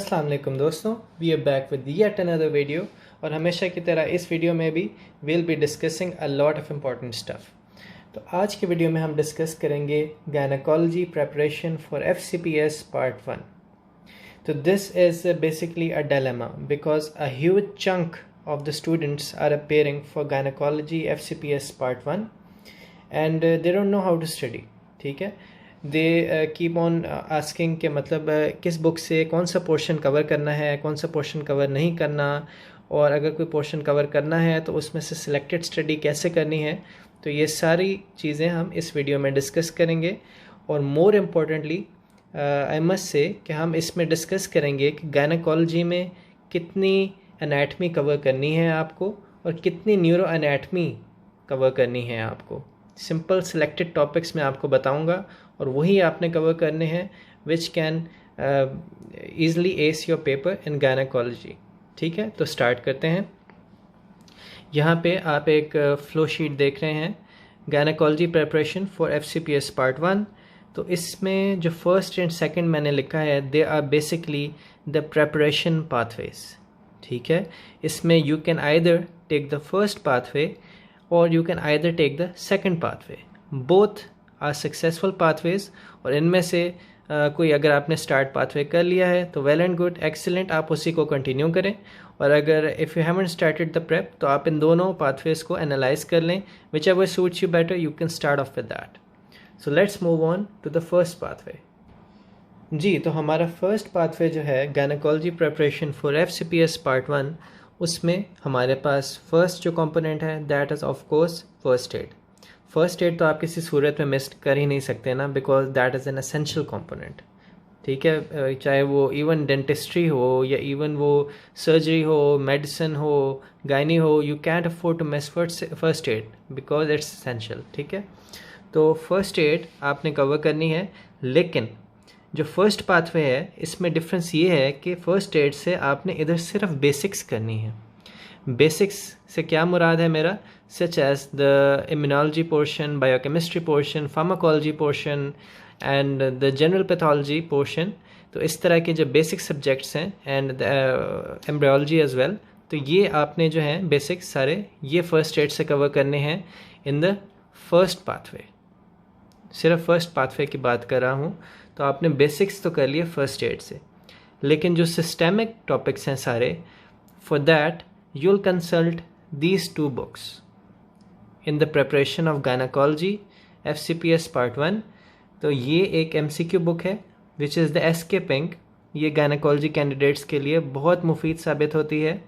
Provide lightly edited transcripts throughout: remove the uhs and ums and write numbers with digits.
अस्सलाम वालेकुम दोस्तों, we are back with yet another video. और हमेशा की तरह इस वीडियो में भी will be discussing a lot of important stuff. तो आज के वीडियो में हम डिस्कस करेंगे gynaecology preparation for FCPS part 1। तो this is basically a dilemma because a huge chunk of the students are appearing for gynecology FCPS part 1 and they don't know how to study। ठीक है, they keep on asking के मतलब किस book से कौन सा portion cover करना है, कौन सा पोर्शन कवर नहीं करना, और अगर कोई पोर्शन कवर करना है तो उसमें से सिलेक्टेड स्टडी कैसे करनी है। तो ये सारी चीज़ें हम इस वीडियो में डिस्कस करेंगे। और more importantly I must say कि हम इसमें डिस्कस करेंगे कि गायनेकोलॉजी में कितनी एनाटमी कवर करनी है आपको और कितनी न्यूरो एनाटमी कवर करनी है आपको। सिंपल सिलेक्टेड टॉपिक्स मैं आपको बताऊंगा और वही आपने कवर करने हैं which can easily S your paper in gynaecology. ठीक है, तो स्टार्ट करते हैं। यहाँ पे आप एक फ्लो शीट देख रहे हैं, gynaecology preparation for FCPS part 1। तो इसमें जो फर्स्ट एंड सेकंड मैंने लिखा है, they are basically the preparation pathways. ठीक है, इसमें you can either take the first pathway और you can either take the second pathway. Both are successful pathways. और इनमें से कोई अगर आपने स्टार्ट पाथवे कर लिया है तो वेल एंड गुड, एक्सीलेंट, आप उसी को कंटिन्यू करें। और अगर if you haven't started the prep तो आप इन दोनों पाथवेज को एनालाइज कर लें। Whichever suits you better you can start off with that. So let's move on to the first pathway. जी, तो हमारा फर्स्ट पाथवे जो है gynaecology preparation for FCPS part 1, उसमें हमारे पास फर्स्ट जो कंपोनेंट है that is of course first aid. First aid तो आप किसी सूरत में मिस कर ही नहीं सकते ना, because that is an essential component. ठीक है, चाहे वो इवन डेंटिस्ट्री हो या इवन वो सर्जरी हो, मेडिसिन हो, गायनी हो, you can't afford to miss first aid because it's essential. ठीक है, तो फर्स्ट एड आपने कवर करनी है। लेकिन जो फर्स्ट पाथवे है इसमें डिफरेंस ये है कि फ़र्स्ट एड से आपने इधर सिर्फ बेसिक्स करनी है। बेसिक्स से क्या मुराद है मेरा, such as the immunology portion, biochemistry portion, pharmacology portion and the general pathology portion. तो इस तरह के जो बेसिक सब्जेक्ट्स हैं एंड एम्ब्रियोलॉजी एज वेल, तो ये आपने जो है बेसिक्स सारे ये फर्स्ट एड से कवर करने हैं इन द फर्स्ट पाथवे। सिर्फ फर्स्ट पाथवे की बात कर रहा हूँ, तो आपने बेसिक्स तो कर लिए फर्स्ट एड से। लेकिन जो सिस्टेमिक टॉपिक्स हैं सारे, for that you'll consult these two books in the preparation of gynecology FCPS part 1। तो ये एक MCQ बुक है which is the SK Pink। ये gynecology candidates के लिए बहुत मुफीद साबित होती है।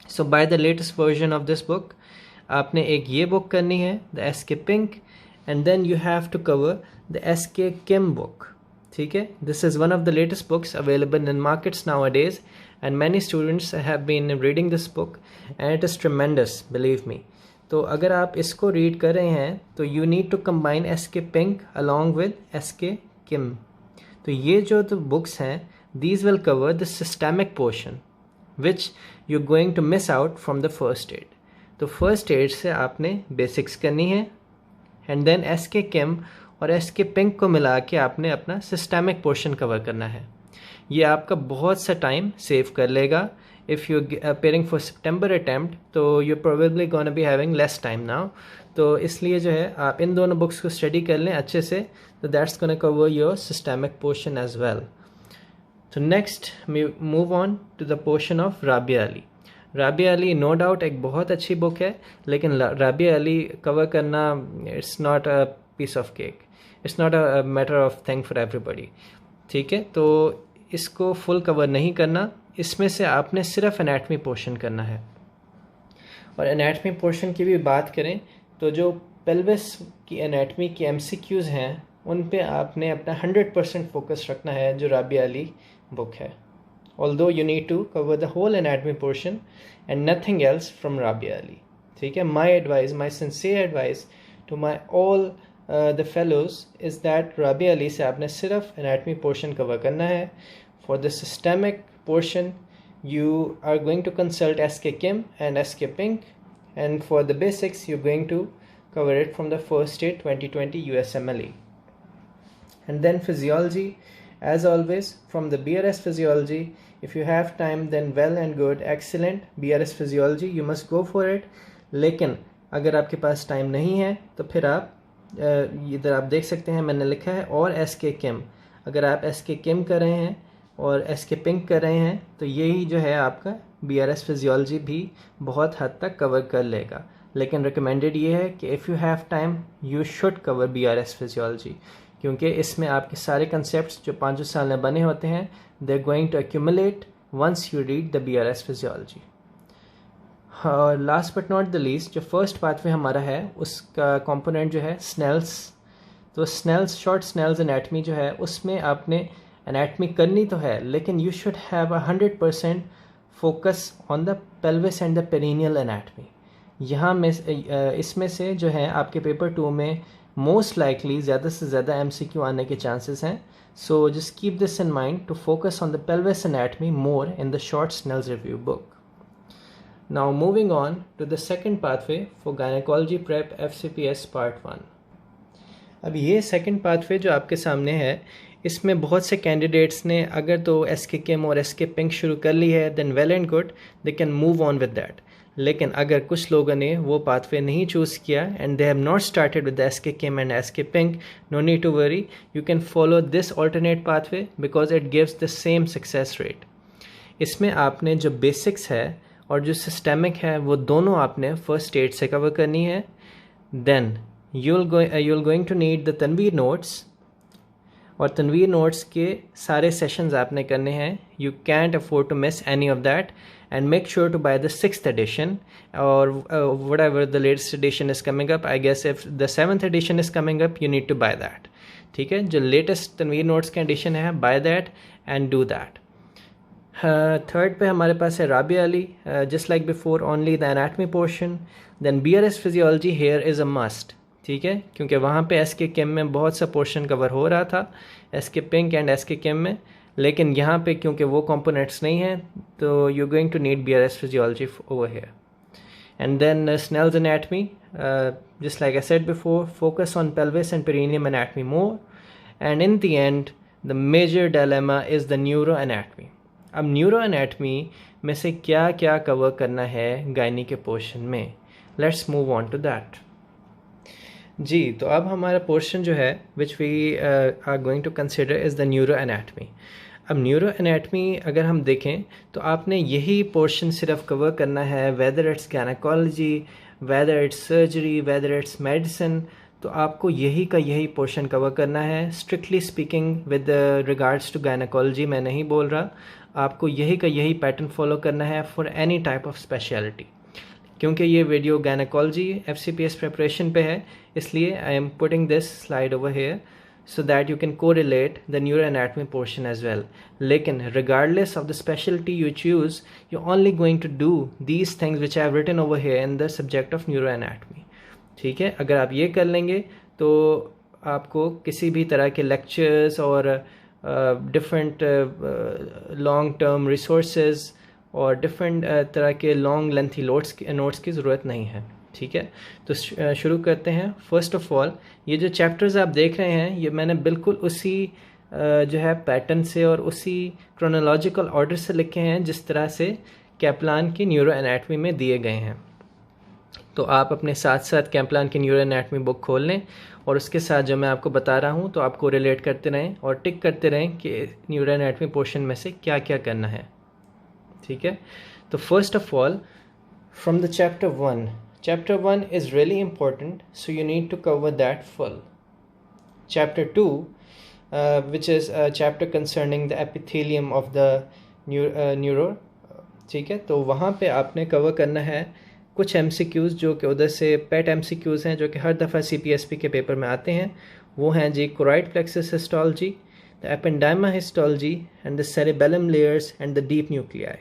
So by the latest version of this book आपने एक ये बुक करनी है the SK Pink, and then you have to cover the SK Kim book। ठीक है, this is one of the latest books available in markets nowadays and many students have been reading this book and it is tremendous, believe me। तो अगर आप इसको read कर रहे हैं तो you need to combine SK Pink along with SK Kim। तो ये जो तो books हैं, these will cover the systemic portion which you're going to miss out from the first aid। तो first aid से आपने basics करनी है and then SK Kim और SK Pink को मिला के आपने अपना सिस्टेमिक पोर्शन कवर करना है। ये आपका बहुत सा टाइम सेव कर लेगा। इफ़ यू अपेयरिंग फॉर सितंबर अटैम्प्ट तो you probably gonna be having less time now. तो इसलिए जो है आप इन दोनों बुक्स को स्टडी कर लें अच्छे से, तो that's gonna cover your systemic portion as well. तो next move on to the portion of Rabia Ali. Rabia Ali no doubt एक बहुत अच्छी बुक है, लेकिन राबिया अली कवर करना it's not a piece of cake, it's not a matter of thing for everybody. ठीक है, तो इसको फुल कवर नहीं करना, इसमें से आपने सिर्फ एनाटमी पोर्शन करना है। और एनाटमी पोर्शन की भी बात करें तो जो पेल्विस की एनाटमी की MCQs हैं उन पे आपने अपना 100% फोकस रखना है जो राबिया अली बुक है। Although you need to cover the whole anatomy portion and nothing else from Rabia Ali. ठीक है, my advice, my sincere advice to my all the fellows is that Rabia Ali से आपने सिर्फ एनाटमी पोर्शन कवर करना है। For the systemic portion you are going to consult SK Kim and SK Pink, and for the basics you're going to cover it from the first aid 2020 USMLE। And then physiology As always, from the BRS Physiology, if you have time then well and good, excellent. BRS Physiology, you must go for it. लेकिन अगर आपके पास time नहीं है तो फिर आप इधर आप देख सकते हैं मैंने लिखा है और SK Chem. अगर आप SK Chem कर रहे हैं और SK Pink कर रहे हैं तो यही जो है आपका BRS Physiology भी बहुत हद तक कवर कर लेगा. लेकिन रिकमेंडेड ये है कि if you have time you should cover BRS Physiology, क्योंकि इसमें आपके सारे कंसेप्ट जो 5 साल में बने होते हैं they are going to accumulate once you read the BRS Physiology. और last but not the least, जो फर्स्ट पाथवे हमारा है उसका कंपोनेंट जो है स्नेल्स. तो स्नेल्स शॉर्ट स्नेल्स एनाटमी जो है उसमें आपने एनाटमी करनी तो है, लेकिन you should have 100% focus on the pelvis and the perineal anatomy. यहाँ में इसमें से जो है आपके पेपर 2 में मोस्ट लाइकली ज़्यादा से ज़्यादा MCQ आने के चांसेस हैं. So just keep this in mind to focus on the pelvis anatomy more in the short Snell's review book. Now moving on to the second pathway for gynecology prep FCPS part 1. अब ये second pathway जो आपके सामने है इसमें बहुत से candidates ने अगर तो SK Chem और SK Pink शुरू कर ली है then well and good, they can move on with that. लेकिन अगर कुछ लोगों ने वो पाथवे नहीं चूज़ किया and they have not started with SK Chem and SK Pink, no need to worry, you can follow this alternate pathway because it gives the same success rate. इसमें आपने जो बेसिक्स है और जो systemic है वो दोनों आपने फर्स्ट स्टेज से कवर करनी है. Then you'll going to need the Tanveer notes, और तनवीर नोट्स के सारे सेशंस आपने करने हैं. You can't afford to miss any of that and make sure to buy the 6th edition or whatever the latest edition is coming up. I guess if the 7th edition is coming up you need to buy that. ठीक है, जो latest Tanveer notes का edition है buy that and do that. Third पे हमारे पास है Rabia Ali, just like before only the anatomy portion. Then BRS physiology here is a must. ठीक है, क्योंकि वहाँ पे SK Chem में बहुत सा पोर्शन कवर हो रहा था SK Pink and SK Chem में, लेकिन यहाँ पे क्योंकि वो कंपोनेंट्स नहीं हैं तो you going to need BRS physiology over here. And then Snell's anatomy, just like I said before, focus on pelvis and perineum anatomy more. And in the end the major dilemma is the neuro anatomy. अब neuro anatomy में से क्या क्या cover करना है gynae के portion में, let's move on to that. जी, तो अब हमारा पोर्शन जो है which we are going to consider is the neuro anatomy. अब न्यूरो एनाटमी अगर हम देखें तो आपने यही पोर्शन सिर्फ कवर करना है, whether it's gynaecology, whether it's surgery, whether it's medicine, तो आपको यही का यही पोर्शन कवर करना है. Strictly speaking with regards to gynaecology मैं नहीं बोल रहा, आपको यही का यही पैटर्न फॉलो करना है for any type of speciality. क्योंकि ये वीडियो गायनेकोलॉजी FCPS प्रिपरेशन पे है, इसलिए I am putting this slide over here so that you can correlate the neuroanatomy portion as well. लेकिन regardless of the specialty you choose, you're only going to do these things which I have written over here in the subject of neuroanatomy. ठीक है, अगर आप ये कर लेंगे तो आपको किसी भी तरह के लेक्चर्स और डिफरेंट लॉन्ग टर्म रिसोर्सेज और डिफरेंट तरह के लॉन्ग लेंथी नोट्स की ज़रूरत नहीं है. ठीक है, तो शुरू करते हैं. फर्स्ट ऑफ ऑल, ये जो चैप्टर्स आप देख रहे हैं ये मैंने बिल्कुल उसी जो है पैटर्न से और उसी क्रोनोलॉजिकल ऑर्डर से लिखे हैं जिस तरह से कैप्लान की न्यूरो एनाटमी में दिए गए हैं. तो आप अपने साथ साथ कैप्लान की न्यूरो एनाटमी बुक खोल लें और उसके साथ जो मैं आपको बता रहा हूँ तो आपको रिलेट करते रहें और टिक करते रहें कि न्यूरो एनाटमी पोर्शन में से क्या क्या करना है. ठीक है, तो first of all from the Chapter 1 is really important, so you need to cover that full. Chapter 2, which is a chapter concerning the epithelium of the neuro. ठीक है, तो वहाँ पे आपने कवर करना है कुछ MCQs जो कि उधर से पेट MCQs हैं जो कि हर दफ़ा CPSP के पेपर में आते हैं. वो हैं जी choroid plexus histology, the ependyma histology, and the cerebellum layers and the deep nuclei.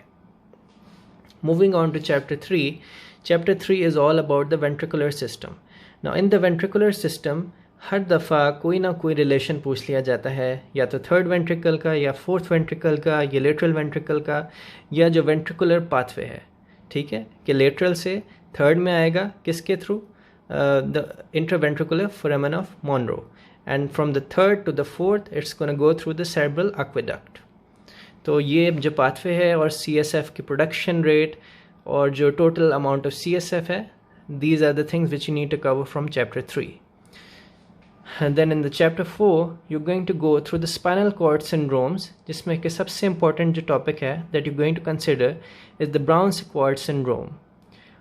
Moving on to Chapter 3. Chapter 3 is all about the ventricular system. Now in the ventricular system हर दफ़ा कोई ना कोई relation पूछ लिया जाता है, या तो थर्ड वेंट्रिकल का या फोर्थ वेंट्रिकल का या लेटरल वेंट्रिकल का या जो वेंट्रिकुलर पाथवे है. ठीक है, कि लेटरल से थर्ड में आएगा किसके through, the intraventricular foramen of Monro, and from the third to the fourth it's going to go through the cerebral aqueduct. तो ये जो पाथवे है और CSF की प्रोडक्शन रेट और जो टोटल अमाउंट ऑफ CSF है, these are the things which you need to cover from chapter 3. And then in the chapter 4 you're going to go through the spinal cord syndromes, जिसमें कि सबसे important जो topic है that you're going to consider is the Brown-Sequard syndrome.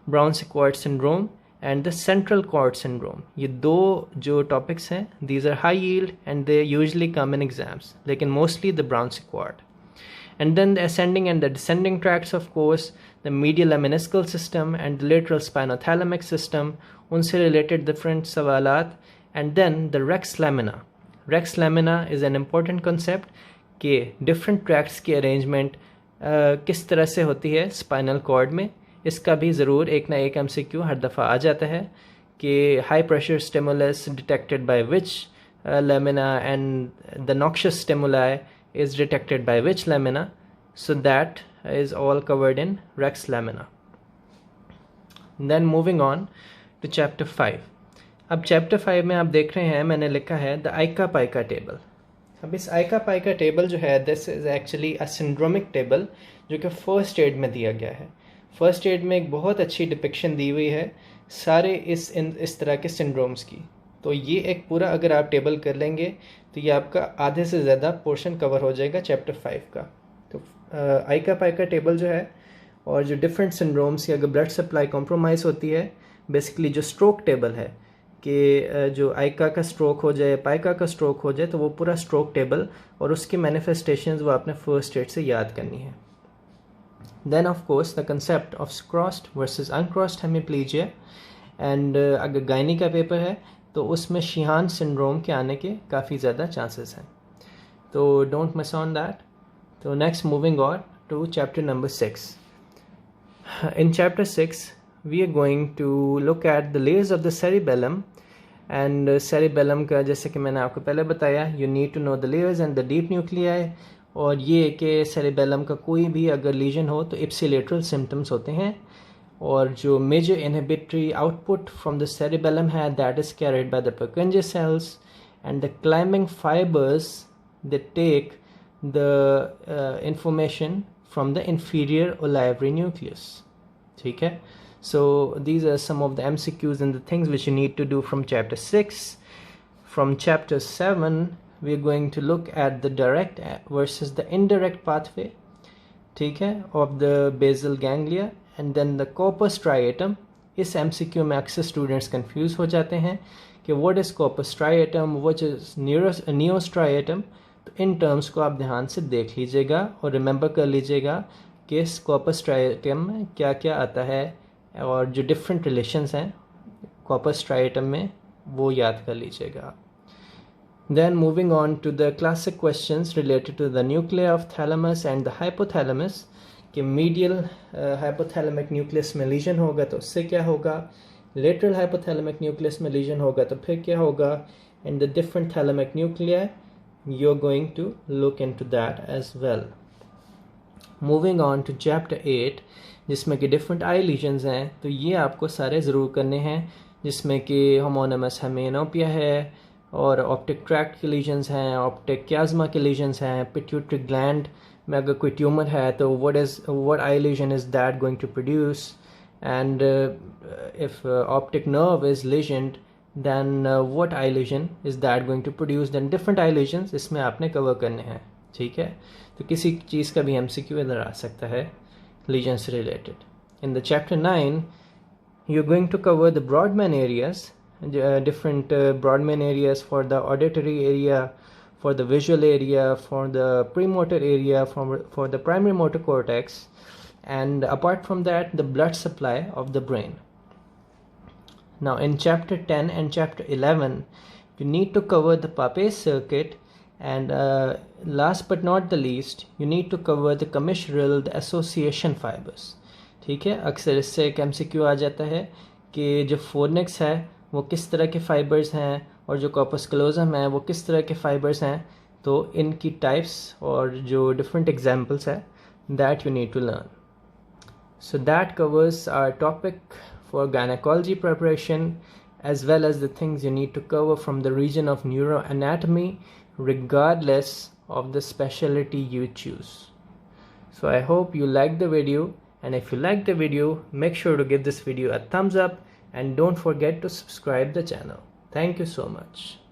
Brown-Sequard syndrome and the central cord syndrome. ये दो जो topics हैं, these are high yield and they usually come in exams, लेकिन mostly the Brown-Sequard. And then the ascending and the descending tracts, of course, the medial lemniscal system and the lateral spinothalamic system, उनसे related different सवालात. And then the rex lamina. Rex lamina is an important concept कि different tracts की arrangement किस तरह से होती है spinal cord में. इसका भी ज़रूर एक ना एक MCQ हर दफ़ा आ जाता है कि high pressure stimulus detected by which lamina and the noxious stimuli is detected by which lamina. So that is all covered in rex lamina. Then moving on to chapter 5. अब चैप्टर 5 में आप देख रहे हैं मैंने लिखा है द आइका पाइका टेबल. अब इस आइका पाइका टेबल जो है this is actually a syndromic table जो कि फर्स्ट एड में दिया गया है. फर्स्ट एड में एक बहुत अच्छी डिपिक्शन दी हुई है सारे इस तरह के सिंड्रोम्स की. तो ये एक पूरा अगर आप टेबल कर लेंगे तो ये आपका आधे से ज़्यादा पोर्शन कवर हो जाएगा चैप्टर 5 का. तो आइका पाइका टेबल जो है और जो डिफरेंट सिंड्रोम्स की अगर ब्लड सप्लाई कॉम्प्रोमाइज़ होती है, बेसिकली जो स्ट्रोक टेबल है कि जो आइका का स्ट्रोक हो जाए, पाइका का स्ट्रोक हो जाए, तो वो पूरा स्ट्रोक टेबल और उसकी मैनिफेस्टेशंस वो आपने फर्स्ट एड से याद करनी है. Then of course the concept of crossed versus uncrossed hemiplegia. And अगर गायनी का पेपर है तो उसमें शिहान सिंड्रोम के आने के काफ़ी ज़्यादा चांसेस हैं. तो डोंट मिस ऑन दैट. तो next moving on to chapter number 6. In chapter 6 we are going to look at the layers of the cerebellum. And cerebellum का जैसे कि मैंने आपको पहले बताया, you need to know the layers and the deep nuclei. और ये कि cerebellum का कोई भी अगर लीजन हो तो ipsilateral symptoms होते हैं. और जो major inhibitory output from the cerebellum है that is carried by the Purkinje cells. And the climbing fibers they take the information from the inferior olivary nucleus. ठीक है. So these are some of the MCQs and the things which you need to do from chapter 6. From chapter 7 we are going to look at the direct versus the indirect pathway, ठीक है, of the basal ganglia. And then the corpus striatum. इस MCQ में अक्सर students confuse हो जाते हैं कि what is corpus striatum, what is neostriatum. तो इन टर्म्स को आप ध्यान से देख लीजिएगा और रिमेंबर कर लीजिएगा कि इस कॉर्पस स्ट्राइटम में क्या क्या आता है और जो डिफरेंट रिलेशंस हैं कॉर्पस स्ट्राइटम में वो याद कर लीजिएगा. Then moving on to the classic questions related to the nuclear of thalamus and the hypothalamus. कि मीडियल हाइपोथैलेमिक न्यूक्लियस में लीजन होगा तो उससे क्या होगा, लेटरल हाइपोथैलेमिक न्यूक्लियस में लीजन होगा तो फिर क्या होगा, and the different thalamic nuclear you're going to look into that as well. Moving on to chapter 8 जिसमें कि different eye lesions हैं. तो ये आपको सारे ज़रूर करने हैं जिसमें कि homonymous hemianopia है और optic tract के lesions हैं, optic chiasma के lesions हैं, pituitary gland में अगर कोई tumor है तो what eye lesion is that going to produce, and if optic nerve is lesioned then what eye lesion is that going to produce. then different eye lesions इसमें आपने cover करने हैं. ठीक है. तो किसी चीज़ का भी MCQ इधर आ सकता है lesions related. in the chapter 9 you're going to cover the Brodmann areas, different Brodmann areas for the auditory area, for the visual area, for the premotor area, for the primary motor cortex, and apart from that the blood supply of the brain. Now in chapter 10 and chapter 11 you need to cover the Papez circuit, and last but not the least you need to cover the commissural, the association fibers. ठीक है. अक्सर इससे एक MCQ आ जाता है कि जो fornix है वो किस तरह के फाइबर्स हैं और जो कॉर्पस क्लोजम है वो किस तरह के फाइबर्स हैं. तो इनकी टाइप्स और जो डिफरेंट एग्जाम्पल्स है that you need to learn. So that covers our topic for gynecology preparation, as well as the things you need to cover from the region of neuroanatomy, regardless of the specialty you choose. So I hope you liked the video, and if you liked the video, make sure to give this video a thumbs up and don't forget to subscribe the channel. Thank you so much.